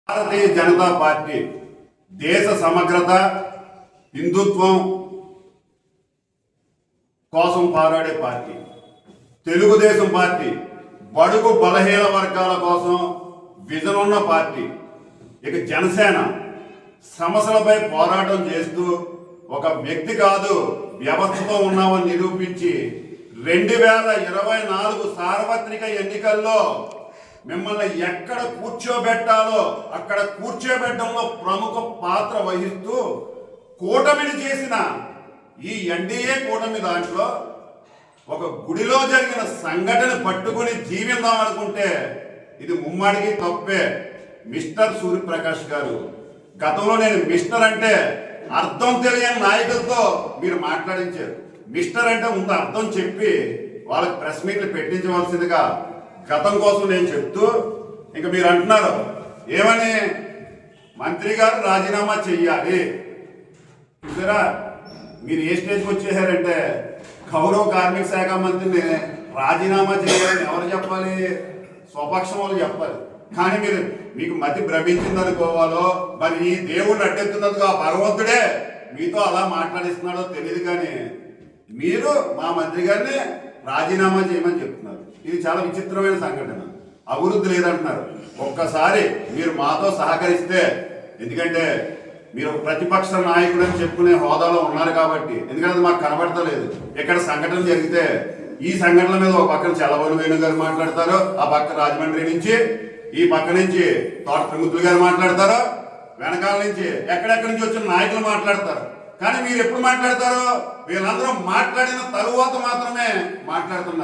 Bharatiya Janata party దేశ సమగ్రత హిందుత్వం కోసం పోరాడే పార్టీ. తెలుగుదేశం పార్టీ బడుగు బలహీన వర్గాల కోసం విజన్ ఉన్న పార్టీ. ఇక జనసేన సమస్యలపై పోరాటం చేస్తూ ఒక వ్యక్తి కాదు వ్యవస్థతో ఉన్నామని నిరూపించి 2024 సార్వత్రిక ఎన్నికల్లో మిమ్మల్ని ఎక్కడ కూర్చోబెట్టాలో అక్కడ కూర్చోబెట్టడంలో ప్రముఖ పాత్ర వహిస్తూ కూటమిని చేసిన ఈ ఎన్డీఏ కూటమి దాంట్లో ఒక గుడిలో జరిగిన సంఘటన పట్టుకుని జీవిద్దాం అనుకుంటే ఇది ముమ్మాడికి తప్పే. మిస్టర్ సూర్యప్రకాష్ గారు, గతంలో నేను మిస్టర్ అంటే అర్థం తెలియని నాయకులతో మీరు మాట్లాడించారు. మిస్టర్ అంటే ముందు అర్థం చెప్పి వాళ్ళకి ప్రెస్ మీట్లు పెట్టించవలసిందిగా గతం కోసం నేను చెప్తూ, ఇంకా మీరు అంటున్నారు ఏమని, మంత్రి గారు రాజీనామా చెయ్యాలి. చూసారా, మీరు ఏ స్టేజ్కి వచ్చేసారంటే గౌరవ కార్మిక శాఖ మంత్రిని రాజీనామా చేయాలని ఎవరు చెప్పాలి? స్వపక్షం వాళ్ళు చెప్పాలి. కానీ మీకు మతి భ్రమించింది అనుకోవాలో, మరి ఈ దేవుడు అడ్డెత్తున్నందుకు ఆ భగవంతుడే మీతో అలా మాట్లాడిస్తున్నాడో తెలియదు. కానీ మీరు మా మంత్రి గారిని రాజీనామా చేయమని చెప్తున్నారు. ఇది చాలా విచిత్రమైన సంఘటన. అభివృద్ధి లేదంటున్నారు. ఒక్కసారి మీరు మాతో సహకరిస్తే, ఎందుకంటే మీరు ప్రతిపక్ష నాయకుడు అని చెప్పుకునే హోదాలో ఉన్నారు కాబట్టి, ఎందుకంటే మాకు కనబడతలేదు. ఇక్కడ సంఘటన జరిగితే ఈ సంఘటన మీద ఒక పక్కన చల్లబోని వేణు గారు మాట్లాడతారు, ఆ పక్క రాజమండ్రి నుంచి, ఈ పక్క నుంచి తోట త్రిమూర్తులు గారు మాట్లాడతారు, వెనకాల నుంచి ఎక్కడెక్కడి నుంచి వచ్చిన నాయకులు మాట్లాడతారు. కానీ మీరు ఎప్పుడు మాట్లాడతారో వీళ్ళందరూ మాట్లాడిన తరువాత మాత్రమే మాట్లాడుతున్నారు.